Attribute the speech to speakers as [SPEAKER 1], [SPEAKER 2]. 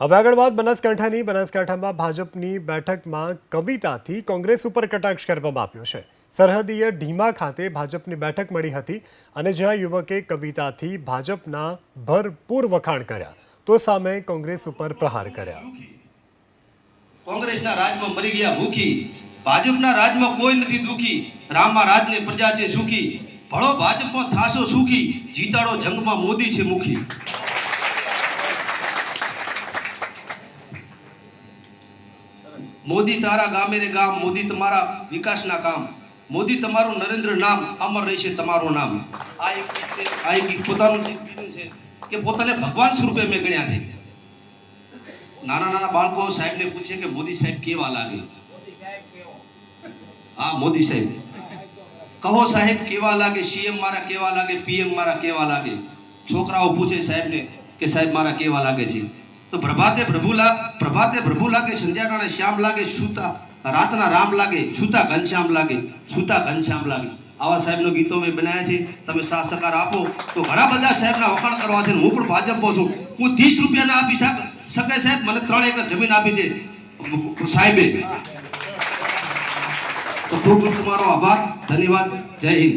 [SPEAKER 1] હવે આગળ વાત બનાસકાંઠામાં ભાજપની બેઠકમાં કવિતાથી કોંગ્રેસ ઉપર કટાક્ષ કરવામાં આવ્યો છે। સરહદીય ઢીમા ખાતે ભાજપની બેઠક મળી હતી અને જ્યાં યુવકે કવિતાથી ભાજપના ભરપૂર વખાણ કર્યા તો સામે કોંગ્રેસ ઉપર પ્રહાર કર્યા।
[SPEAKER 2] કોંગ્રેસના રાજમાં મરી ગયા ભૂખી, ભાજપના રાજમાં કોઈ નથી દુખી, રામમાં રાજને પ્રજા છે સુખી, ભળો ભાજપમાં થાશો સુખી, જીતાડો જંગમાં મોદી છે મુખી। मोदी तारा गामे रे गाम, मोदी तुम्हारा विकास ना काम, मोदी तमारो नरेंद्र नाम, अमर रहेशे तमारो नाम। आ एक पोताનું કીધું છે કે પોતાને ભગવાન સ્વરૂપે મેં ગણ્યા છે। નાના નાના બાળકો સાહેબને પૂછે કે મોદી સાહેબ કેવા લાગે? હા મોદી સાહેબ કહો સાહેબ કેવા લાગે? સીએમ મારા કેવા લાગે? પીએમ મારા કેવા લાગે? છોકરાઓ પૂછે સાહેબને કે સાહેબ મારા કેવા લાગે છે? तो प्रभाते प्रभु लागे, संध्याकाळे श्याम लागे, सूता रातना राम लागे, सूता घनश्याम लागे, सूता घनश्याम लागे। आवा साहेबनो गीतो में बनाया छे। तमे साथ सहकार आपो तो घणा बधा साहेबना वखाण करवा छे। હું પણ ભાજપમાં છું। હું 30 રૂપિયા ના આપી શકે સાહેબ? મને 3 એકર જમીન આપી છે સાહેબે। તો ખૂબ ખૂબ તમારો આભાર, ધન્યવાદ, જય હિન્દ।